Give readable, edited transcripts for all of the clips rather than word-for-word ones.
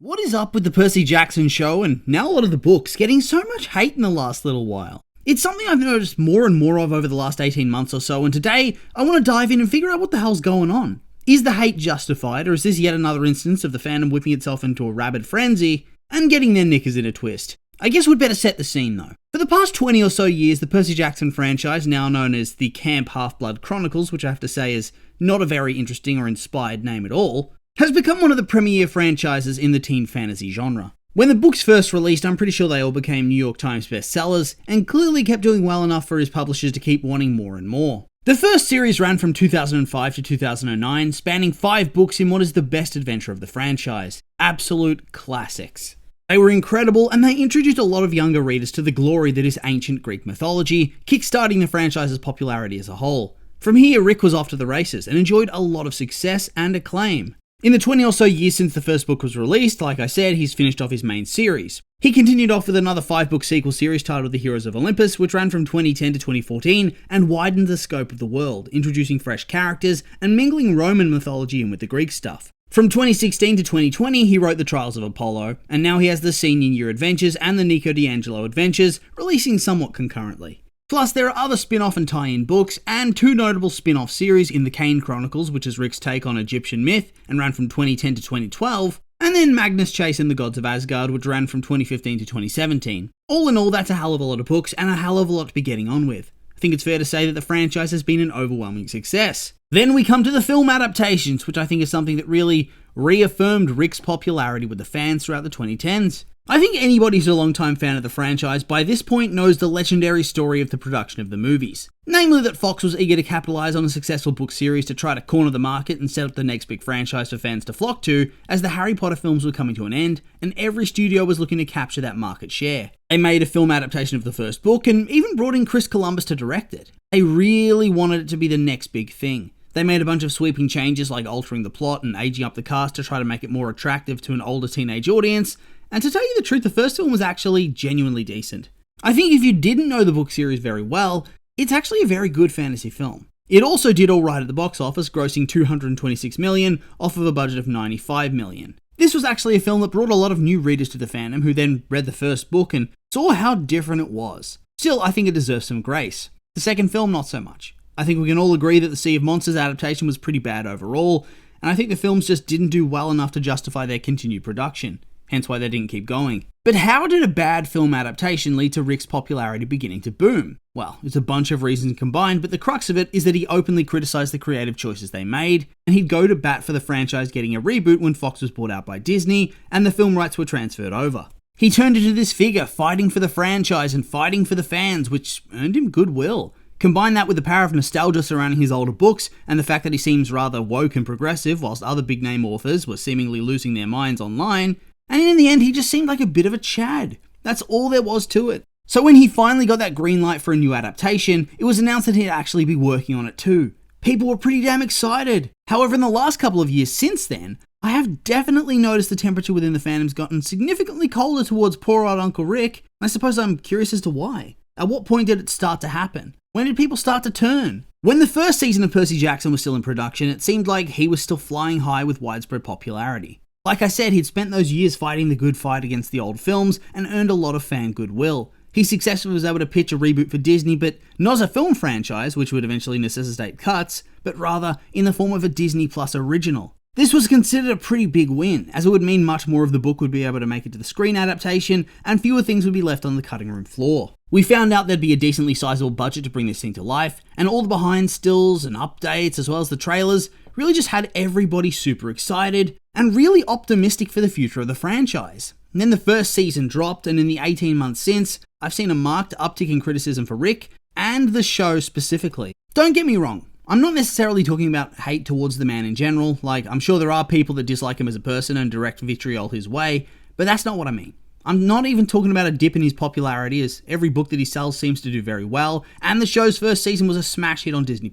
What is up with the Percy Jackson show and now a lot of the books getting so much hate in the last little while? It's something I've noticed more and more of over the last 18 months or so, and today I want to dive in and figure out what the hell's going on. Is the hate justified, or is this yet another instance of the fandom whipping itself into a rabid frenzy and getting their knickers in a twist? I guess we'd better set the scene though. For the past 20 or so years, the Percy Jackson franchise, now known as the Camp Half-Blood Chronicles, which I have to say is not a very interesting or inspired name at all, has become one of the premier franchises in the teen fantasy genre. When the books first released, I'm pretty sure they all became New York Times bestsellers, and clearly kept doing well enough for his publishers to keep wanting more and more. The first series ran from 2005 to 2009, spanning 5 books in what is the best adventure of the franchise. Absolute classics. They were incredible, and they introduced a lot of younger readers to the glory that is ancient Greek mythology, kickstarting the franchise's popularity as a whole. From here, Rick was off to the races, and enjoyed a lot of success and acclaim. In the 20 or so years since the first book was released, like I said, he's finished off his main series. He continued off with another 5-book sequel series titled The Heroes of Olympus, which ran from 2010 to 2014 and widened the scope of the world, introducing fresh characters and mingling Roman mythology in with the Greek stuff. From 2016 to 2020, he wrote The Trials of Apollo, and now he has the Senior Year Adventures and the Nico D'Angelo Adventures, releasing somewhat concurrently. Plus, there are other spin-off and tie-in books, and 2 notable spin-off series in the Kane Chronicles, which is Rick's take on Egyptian myth, and ran from 2010 to 2012, and then Magnus Chase and the Gods of Asgard, which ran from 2015 to 2017. All in all, that's a hell of a lot of books, and a hell of a lot to be getting on with. I think it's fair to say that the franchise has been an overwhelming success. Then we come to the film adaptations, which I think is something that really reaffirmed Rick's popularity with the fans throughout the 2010s. I think anybody who's a long-time fan of the franchise by this point knows the legendary story of the production of the movies. Namely that Fox was eager to capitalize on a successful book series to try to corner the market and set up the next big franchise for fans to flock to, as the Harry Potter films were coming to an end, and every studio was looking to capture that market share. They made a film adaptation of the first book, and even brought in Chris Columbus to direct it. They really wanted it to be the next big thing. They made a bunch of sweeping changes like altering the plot and aging up the cast to try to make it more attractive to an older teenage audience, and to tell you the truth, the first film was actually genuinely decent. I think if you didn't know the book series very well, it's actually a very good fantasy film. It also did alright at the box office, grossing $226 million off of a budget of $95 million. This was actually a film that brought a lot of new readers to the fandom who then read the first book and saw how different it was. Still, I think it deserves some grace. The second film, not so much. I think we can all agree that the Sea of Monsters adaptation was pretty bad overall, and I think the films just didn't do well enough to justify their continued production. Hence why they didn't keep going. But how did a bad film adaptation lead to Rick's popularity beginning to boom? Well, it's a bunch of reasons combined, but the crux of it is that he openly criticized the creative choices they made, and he'd go to bat for the franchise getting a reboot when Fox was bought out by Disney, and the film rights were transferred over. He turned into this figure, fighting for the franchise and fighting for the fans, which earned him goodwill. Combine that with the power of nostalgia surrounding his older books, and the fact that he seems rather woke and progressive, whilst other big-name authors were seemingly losing their minds online, and in the end, he just seemed like a bit of a Chad. That's all there was to it. So when he finally got that green light for a new adaptation, it was announced that he'd actually be working on it too. People were pretty damn excited. However, in the last couple of years since then, I have definitely noticed the temperature within the fandom's gotten significantly colder towards poor old Uncle Rick. I suppose I'm curious as to why. At what point did it start to happen? When did people start to turn? When the first season of Percy Jackson was still in production, it seemed like he was still flying high with widespread popularity. Like I said, he'd spent those years fighting the good fight against the old films and earned a lot of fan goodwill. He successfully was able to pitch a reboot for Disney, but not as a film franchise, which would eventually necessitate cuts, but rather in the form of a Disney Plus original. This was considered a pretty big win, as it would mean much more of the book would be able to make it to the screen adaptation, and fewer things would be left on the cutting room floor. We found out there'd be a decently sizable budget to bring this thing to life, and all the behind stills and updates, as well as the trailers, really just had everybody super excited and really optimistic for the future of the franchise. And then the first season dropped, and in the 18 months since, I've seen a marked uptick in criticism for Rick, and the show specifically. Don't get me wrong, I'm not necessarily talking about hate towards the man in general, like I'm sure there are people that dislike him as a person and direct vitriol his way, but that's not what I mean. I'm not even talking about a dip in his popularity, as every book that he sells seems to do very well, and the show's first season was a smash hit on Disney+.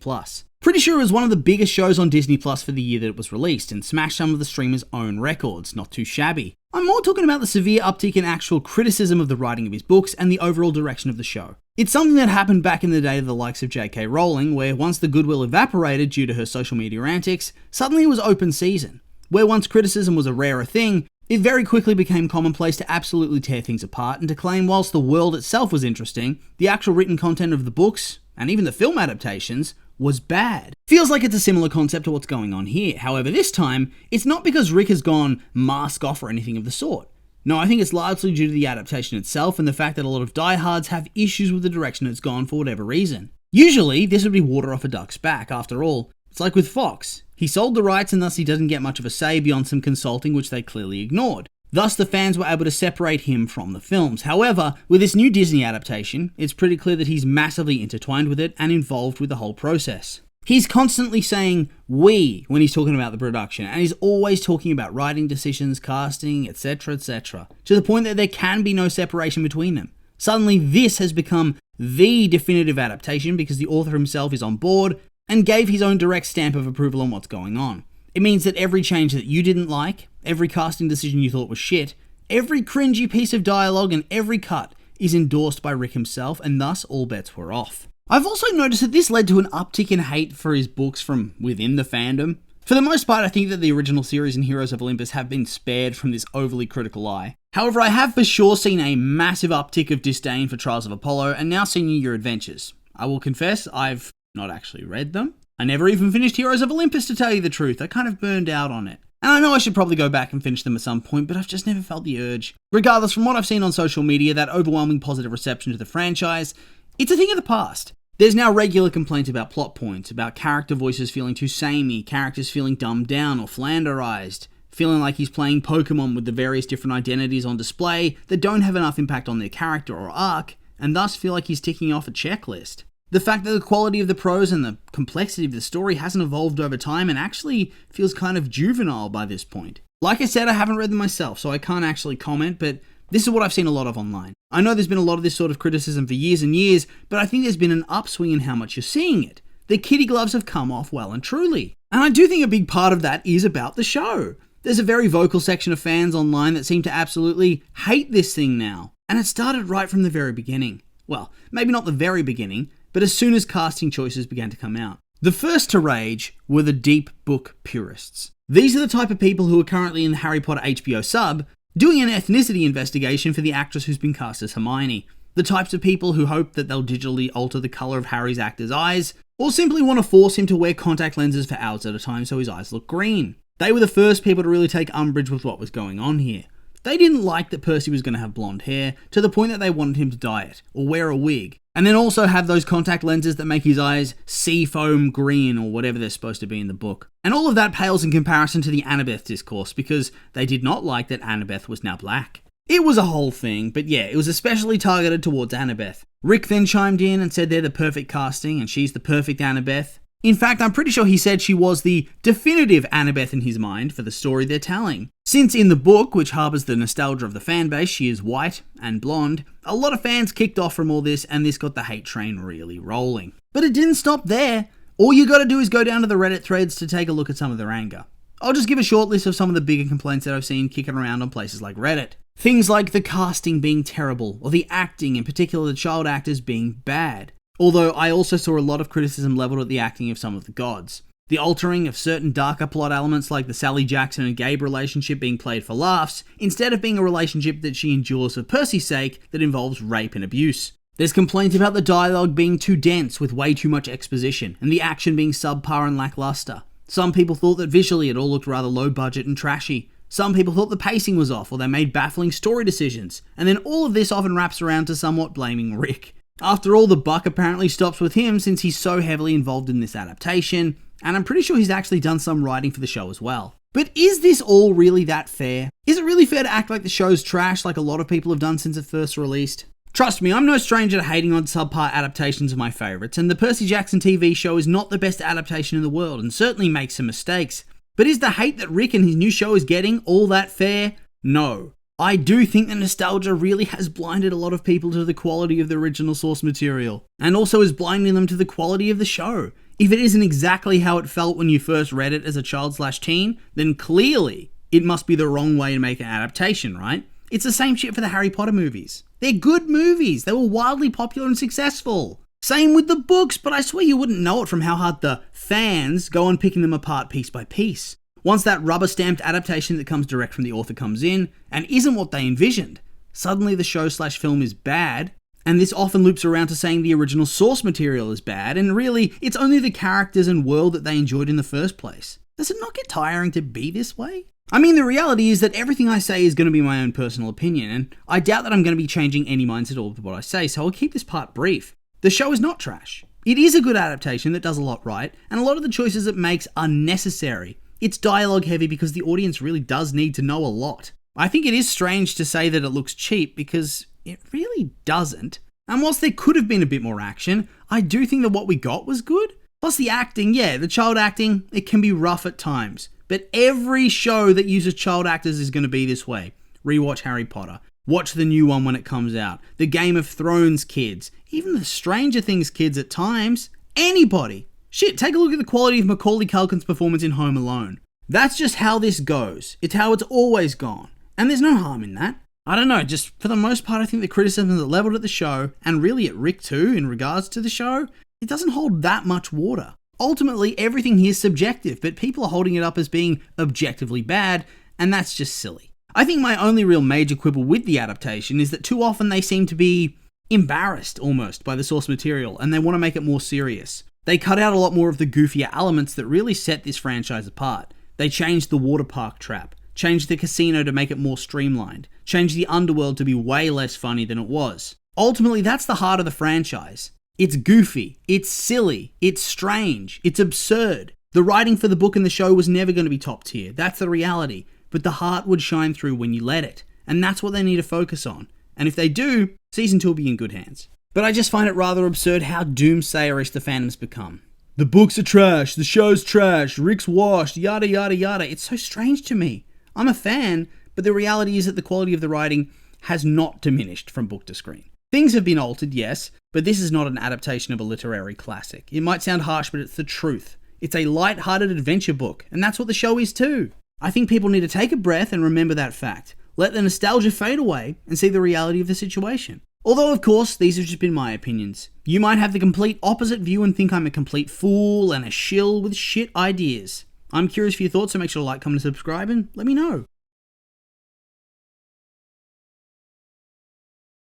Pretty sure it was one of the biggest shows on Disney Plus for the year that it was released, and smashed some of the streamer's own records, not too shabby. I'm more talking about the severe uptick in actual criticism of the writing of his books and the overall direction of the show. It's something that happened back in the day of the likes of J.K. Rowling, where once the goodwill evaporated due to her social media antics, suddenly it was open season. Where once criticism was a rarer thing, It very quickly became commonplace to absolutely tear things apart and to claim whilst the world itself was interesting, the actual written content of the books, and even the film adaptations, was bad. Feels like it's a similar concept to what's going on here. However, this time, it's not because Rick has gone mask off or anything of the sort. No, I think it's largely due to the adaptation itself and the fact that a lot of diehards have issues with the direction it's gone for whatever reason. Usually, this would be water off a duck's back, after all. It's like with Fox. He sold the rights and thus he doesn't get much of a say beyond some consulting which they clearly ignored. Thus, the fans were able to separate him from the films. However, with this new Disney adaptation, it's pretty clear that he's massively intertwined with it and involved with the whole process. He's constantly saying we when he's talking about the production, and he's always talking about writing decisions, casting, etc., to the point that there can be no separation between them. Suddenly, this has become the definitive adaptation because the author himself is on board and gave his own direct stamp of approval on what's going on. It means that every change that you didn't like, every casting decision you thought was shit, every cringy piece of dialogue and every cut is endorsed by Rick himself, and thus all bets were off. I've also noticed that this led to an uptick in hate for his books from within the fandom. For the most part, I think that the original series and Heroes of Olympus have been spared from this overly critical eye. However, I have for sure seen a massive uptick of disdain for Trials of Apollo and now Senior Year Adventures. I will confess, I've not actually read them. I never even finished Heroes of Olympus, to tell you the truth. I kind of burned out on it. And I know I should probably go back and finish them at some point, but I've just never felt the urge. Regardless, from what I've seen on social media, that overwhelming positive reception to the franchise, it's a thing of the past. There's now regular complaints about plot points, about character voices feeling too samey, characters feeling dumbed down or flanderized, feeling like he's playing Pokemon with the various different identities on display that don't have enough impact on their character or arc, and thus feel like he's ticking off a checklist. The fact that the quality of the prose and the complexity of the story hasn't evolved over time and actually feels kind of juvenile by this point. Like I said, I haven't read them myself, so I can't actually comment, but this is what I've seen a lot of online. I know there's been a lot of this sort of criticism for years and years, but I think there's been an upswing in how much you're seeing it. The kiddie gloves have come off well and truly. And I do think a big part of that is about the show. There's a very vocal section of fans online that seem to absolutely hate this thing now. And it started right from the very beginning. Well, maybe not the very beginning, but as soon as casting choices began to come out. The first to rage were the deep book purists. These are the type of people who are currently in the Harry Potter HBO sub, doing an ethnicity investigation for the actress who's been cast as Hermione. The types of people who hope that they'll digitally alter the colour of Harry's actor's eyes, or simply want to force him to wear contact lenses for hours at a time so his eyes look green. They were the first people to really take umbrage with what was going on here. They didn't like that Percy was going to have blonde hair, to the point that they wanted him to dye it, or wear a wig, and then also have those contact lenses that make his eyes seafoam green, or whatever they're supposed to be in the book. And all of that pales in comparison to the Annabeth discourse, because they did not like that Annabeth was now black. It was a whole thing, but yeah, it was especially targeted towards Annabeth. Rick then chimed in and said they're the perfect casting, and she's the perfect Annabeth. In fact, I'm pretty sure he said she was the definitive Annabeth in his mind for the story they're telling. Since in the book, which harbours the nostalgia of the fanbase, she is white and blonde, a lot of fans kicked off from all this and this got the hate train really rolling. But it didn't stop there. All you gotta do is go down to the Reddit threads to take a look at some of their anger. I'll just give a short list of some of the bigger complaints that I've seen kicking around on places like Reddit. Things like the casting being terrible, or the acting, in particular the child actors, being bad. Although I also saw a lot of criticism levelled at the acting of some of the gods. The altering of certain darker plot elements like the Sally Jackson and Gabe relationship being played for laughs, instead of being a relationship that she endures for Percy's sake that involves rape and abuse. There's complaints about the dialogue being too dense with way too much exposition, and the action being subpar and lackluster. Some people thought that visually it all looked rather low budget and trashy. Some people thought the pacing was off or they made baffling story decisions, and then all of this often wraps around to somewhat blaming Rick. After all, the buck apparently stops with him since he's so heavily involved in this adaptation, and I'm pretty sure he's actually done some writing for the show as well. But is this all really that fair? Is it really fair to act like the show's trash like a lot of people have done since it first released? Trust me, I'm no stranger to hating on subpar adaptations of my favourites, and the Percy Jackson TV show is not the best adaptation in the world and certainly makes some mistakes. But is the hate that Rick and his new show is getting all that fair? No. I do think that nostalgia really has blinded a lot of people to the quality of the original source material, and also is blinding them to the quality of the show. If it isn't exactly how it felt when you first read it as a child/teen, then clearly it must be the wrong way to make an adaptation, right? It's the same shit for the Harry Potter movies. They're good movies. They were wildly popular and successful. Same with the books, but I swear you wouldn't know it from how hard the fans go on picking them apart piece by piece. Once that rubber-stamped adaptation that comes direct from the author comes in, and isn't what they envisioned, suddenly the show/film is bad, and this often loops around to saying the original source material is bad, and really, it's only the characters and world that they enjoyed in the first place. Does it not get tiring to be this way? I mean, the reality is that everything I say is going to be my own personal opinion, and I doubt that I'm going to be changing any minds at all with what I say, so I'll keep this part brief. The show is not trash. It is a good adaptation that does a lot right, and a lot of the choices it makes are necessary. It's dialogue heavy because the audience really does need to know a lot. I think it is strange to say that it looks cheap because it really doesn't. And whilst there could have been a bit more action, I do think that what we got was good. Plus the acting, the child acting, it can be rough at times. But every show that uses child actors is going to be this way. Rewatch Harry Potter. Watch the new one when it comes out. The Game of Thrones kids. Even the Stranger Things kids at times. Anybody. Shit, take a look at the quality of Macaulay Culkin's performance in Home Alone. That's just how this goes. It's how it's always gone. And there's no harm in that. I don't know, just for the most part I think the criticism that leveled at the show, and really at Rick too in regards to the show, it doesn't hold that much water. Ultimately, everything here is subjective, but people are holding it up as being objectively bad, and that's just silly. I think my only real major quibble with the adaptation is that too often they seem to be embarrassed almost by the source material, and they want to make it more serious. They cut out a lot more of the goofier elements that really set this franchise apart. They changed the water park trap, changed the casino to make it more streamlined, changed the underworld to be way less funny than it was. Ultimately, that's the heart of the franchise. It's goofy, it's silly, it's strange, it's absurd. The writing for the book and the show was never going to be top tier, that's the reality, but the heart would shine through when you let it, and that's what they need to focus on. And if they do, season 2 will be in good hands. But I just find it rather absurd how doomsayerish the fandom's become. The books are trash, the show's trash, Rick's washed, yada yada yada. It's so strange to me. I'm a fan, but the reality is that the quality of the writing has not diminished from book to screen. Things have been altered, yes, but this is not an adaptation of a literary classic. It might sound harsh, but it's the truth. It's a light-hearted adventure book, and that's what the show is too. I think people need to take a breath and remember that fact. Let the nostalgia fade away and see the reality of the situation. Although, of course, these have just been my opinions. You might have the complete opposite view and think I'm a complete fool and a shill with shit ideas. I'm curious for your thoughts, so make sure to like, comment, and subscribe, and let me know.